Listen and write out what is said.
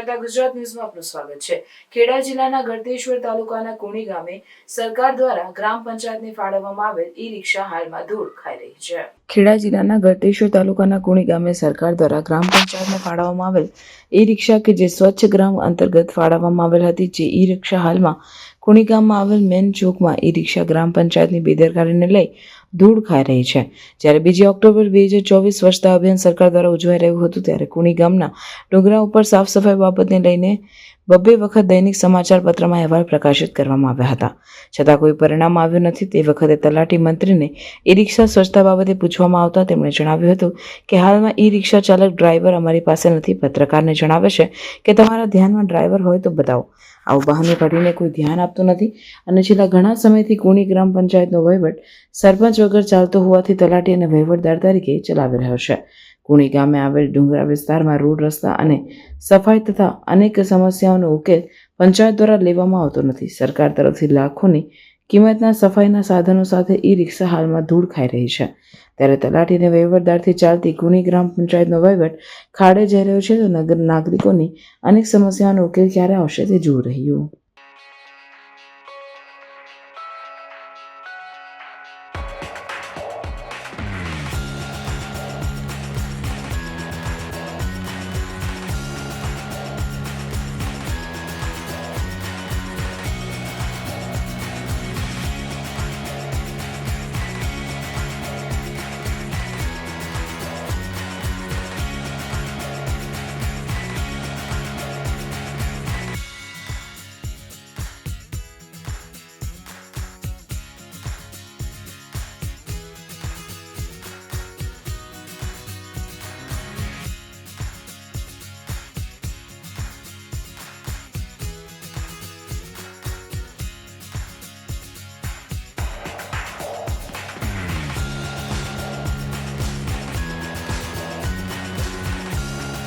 કરતા ગુજરાત ન્યૂઝમાં આપનું સ્વાગત છે। ખેડા જિલ્લાના ગળતેશ્વર તાલુકાના કુણી ગામે સરકાર દ્વારા ગ્રામ પંચાયતને ફાળવવામાં આવેલ ઈ-રિક્ષા હાલમાં ધૂળ ખાઈ રહી છે। ખેડા જિલ્લાના ગળતેશ્વર તાલુકાના કુણી ગામે સરકાર દ્વારા ગ્રામ પંચાયતને ફાળવવામાં આવેલ ઈ-રિક્ષા કે જે સ્વચ્છ ગ્રામ અંતર્ગત ફાળવવામાં આવેલ હતી, જે ઈ-રિક્ષા હાલમાં કુણી ગામમાં આવેલ મેન ચોકમાં ઈ-રિક્ષા ગ્રામ પંચાયતની બેદરકારીને લઈ ધૂળ ખાઈ રહી છે। જ્યારે 2 ઓક્ટોબર 2024 સ્વચ્છતા અભિયાન સરકાર દ્વારા ઉજવાઈ રહ્યું હતું, ત્યારે કુણી ગામના ડુંગરા ઉપર સાફ સફાઈ બાબતને લઈને 2 વખત દૈનિક સમાચાર પત્રમાં અહેવાલ પ્રકાશિત કરવામાં આવ્યા હતા, છતાં કોઈ પરિણામ આવ્યું નથી। તે વખતે તલાટી મંત્રીને ઈ-રિક્ષા સ્વચ્છતા બાબતે પૂછવામાં આવતા તેમણે જણાવ્યું હતું કે હાલમાં ઈ-રિક્ષા ચાલક ડ્રાઈવર અમારી પાસે નથી। પત્રકારને જણાવે છે કે તમારા ધ્યાનમાં ડ્રાઈવર હોય તો બતાવો। આવું બહાને કાઢીને કોઈ ધ્યાન આપતું નથી અને છેલ્લા ઘણા સમયથી કુણી ગ્રામ પંચાયતનો વહીવટ સરપંચ વગર ચાલતો હોવાથી તલાટી અને વહીવટદાર તરીકે ચલાવી રહ્યો છે। કુણી ગામે આવેલ ડુંગરા વિસ્તારમાં રોડ, રસ્તા અને સફાઈ તથા અનેક સમસ્યાઓનો ઉકેલ પંચાયત દ્વારા લેવામાં આવતો નથી। સરકાર તરફથી લાખોની કિંમતના સફાઈના સાધનો સાથે ઈ-રિક્ષા હાલમાં ધૂળ ખાઈ રહી છે, ત્યારે તલાટી અને વહીવટદારથી ચાલતી કુણી ગ્રામ પંચાયતનો વહીવટ ખાડે જઈ રહ્યો છે, તો નાગરિકોની અનેક સમસ્યાઓનો ઉકેલ ક્યારે આવશે તે જોઈ રહ્યું।